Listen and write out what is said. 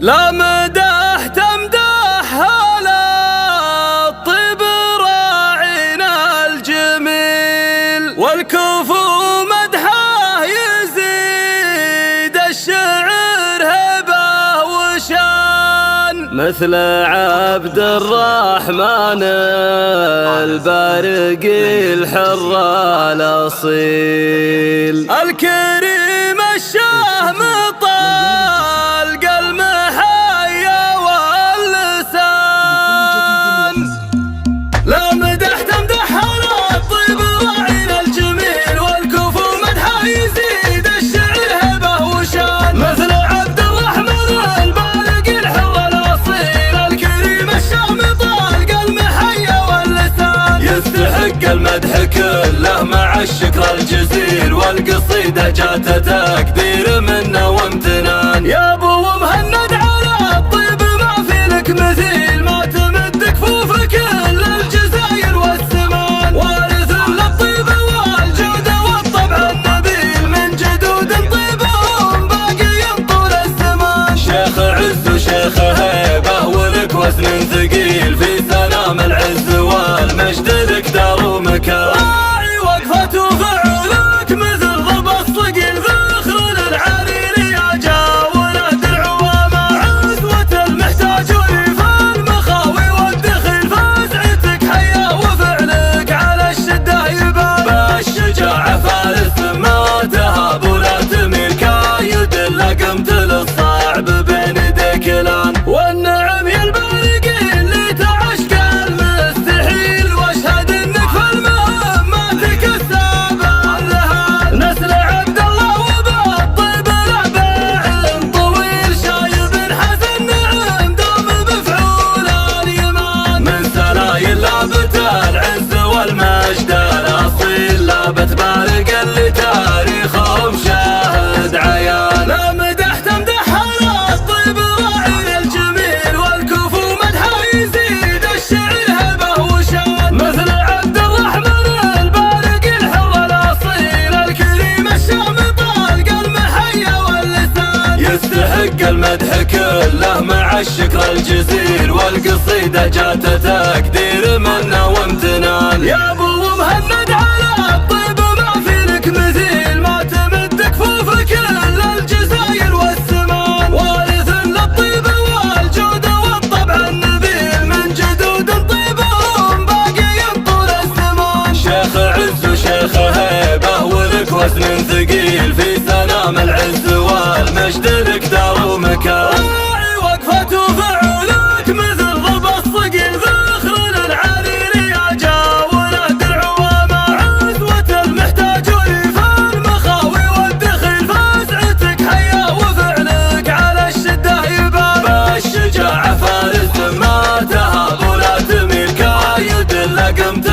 لا مدح تمدح هلا الطيب راعينا الجميل، والكفو مدحه يزيد الشعر هبه وشان، مثل عبد الرحمن البارق الحر الاصيل، الكريم الشهم طلق المحيا واللسان. لا مدح تمدح على الطيب راعينا الجميل، والكفو مدحه يزيد الشعر هبه وشان، مثل عبد الرحمن البارق الحر الاصيل، الكريم الشهم طلق المحيا واللسان. يستحق المدح كله مع الشكر الجزيل، والقصيدة جات تقدير منا وامتنان. يا ابو مهند على الطيب ما في لك مثيل، ما تمد كفوفك الا الجزاير والسمان، وارث للطيب والجود والطبع النبيل، من جدود طيبهم باقي طول الزمان. شيخ عز وشيخ هيبه ولك وزن ثقيل، في سلام العز والمجد لك دار ومكان. راعي وقفة وفعولك مثل ضرب الصقيل، فخر للعرير يا جاوله درع وما عزوة المحتاج وليف المخاوي والدخيل، فازعتك حيا وفعلك على الشدة يبان. بالشجاعة فارس ما تهاب ولا تميل، كايد لقمت للصعب بين يديك لان، والنعم يا البارق اللي تعشق المستحيل، واشهد انك في المهماتك السابع لها. نسل عبد الله وبالطيب له باع طويل، شايب حسن نعم دام بفعول اليمان، من سلايل لابت العز والمجد الاصيل، لابت بارق اللي تاريخهم شاهد عيان. لا مدح تمدح على الطيب راعينا الجميل، والكفو مدحه يزيد الشعر هبه وشان، مثل عبد الرحمن البارق الحر الاصيل، الكريم الشهم طلق المحيا واللسان. يستحق المدح كله مع الشكر الجزيل، والقصيدة جات تقدير منا وامتنان. يا ابو مهند على الطيب ما في لك مثيل، ما تمد كفوفك الا الجزاير والسمان، وارث للطيب والجود والطبع النبيل، من جدود طيبهم باقي طول الزمان. شيخ عز وشيخ هيبه ولك وزن ثقيل، في سلام العز والمجد لك دار ومكان. راعي وقفة وفعولك مثل ضرب الصقيل، فخر للعرير يا جاوله درع وما عزوة المحتاج وليف المخاوي والدخيل، فازعتك حيا وفعلك على الشدة يبان. بالشجاعة فارس ما تهاب ولا تميل، كايد لقمت